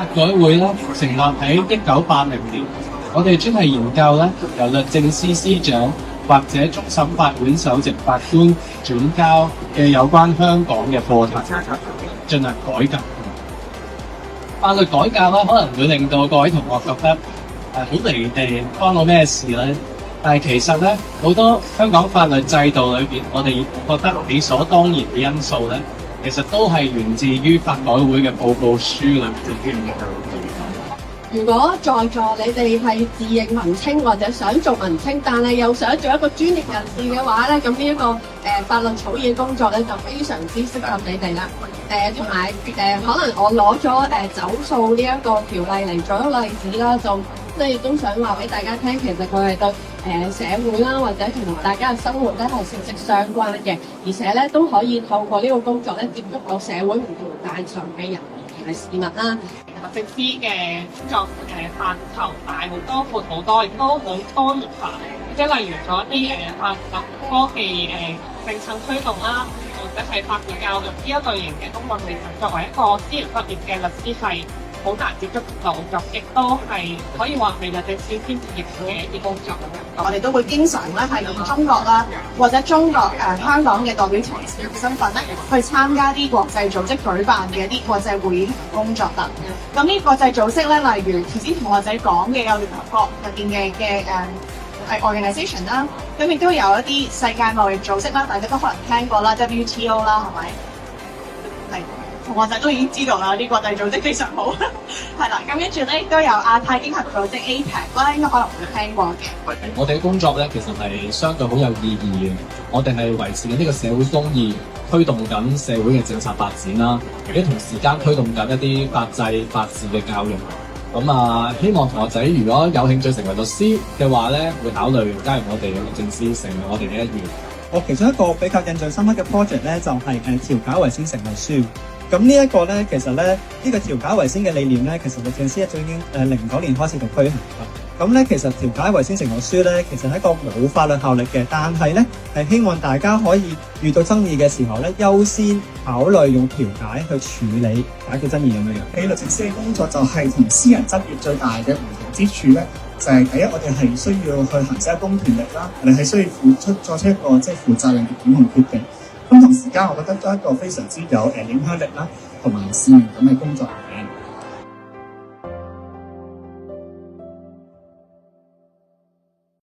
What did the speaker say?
法改會咧成立喺1980年，我哋專係研究咧由律政司司長或者終審法院首席法官轉交嘅有關香港嘅課題進行改革。法律改革咧可能會令到各位同學覺得好離地，關我咩事咧？但係其實咧好多香港法律制度裏邊，我哋覺得理所當然嘅因素咧，其實都係源自於法改會嘅報告書裏面嘅。如果在座你哋係自認文青或者想做文青，但係又想做一個專業人士嘅話咧，咁呢一個法律草擬工作咧就非常之適合你哋啦。同埋可能我攞咗走數呢一個條例嚟做一個例子啦，就即係都想話俾大家聽，其實佢係對社會啦或者同大家嘅生活咧係息息相關嘅，而且咧都可以透過呢個工作咧接觸到社會唔同大場嘅人同市民啦。律政司嘅工作範疇大好多、闊好多，亦都好多元化。即係例如咗啲法律科技政策推動啦，或者係法律教育呢一類型嘅公共理論，作為一個資源畢業嘅律師係好難接觸到，亦都係可以話係律政司先至業嘅一啲工作咁樣。我哋都會經常咧係以中國啦，或者中國香港嘅代表團嘅身份咧，去參加啲國際組織舉辦嘅一啲國際會議同工作啦。咁呢國際組織咧，例如頭先同學仔講嘅有聯合國入邊嘅organisation 啦，咁亦都有一啲世界貿易組織啦，大家都可能聽過啦 WTO 啦，係咪？係。同學仔都已經知道啦，呢國際組織非常好，係啦。咁跟住咧，亦都有亞太經合組織 APEC 啦，應該可能會聽過嘅。我哋嘅工作咧，其實係相對好有意義嘅。我哋係維持緊呢個社會公義，推動緊社會嘅政策發展啦，亦都同時間推動緊一啲法制、法治嘅教育。希望同學仔如果有興趣成為律師嘅話咧，會考慮加入我哋嘅律政司，成為我哋嘅一員。我其中一個比較印象深刻嘅 project 咧，就係調解為先成為書。咁呢一個咧，其實咧呢個調解為先嘅理念咧，其實律政司一早已經09年開始就推行㗎。咁咧其實調解為先成為書咧，其實係一個冇法律效力嘅，但係咧係希望大家可以遇到爭議嘅時候咧，優先考慮用調解去處理解決爭議咁樣樣。喺律政司嘅工作就係同私人執業最大嘅唔同之處咧，就係第一，我哋係需要去行使公權力啦，我哋係需要作出一個即係負責任嘅檢控決定。咁同時間，我覺得都係一個非常之有影響力啦，同埋使命感嘅工作嚟嘅。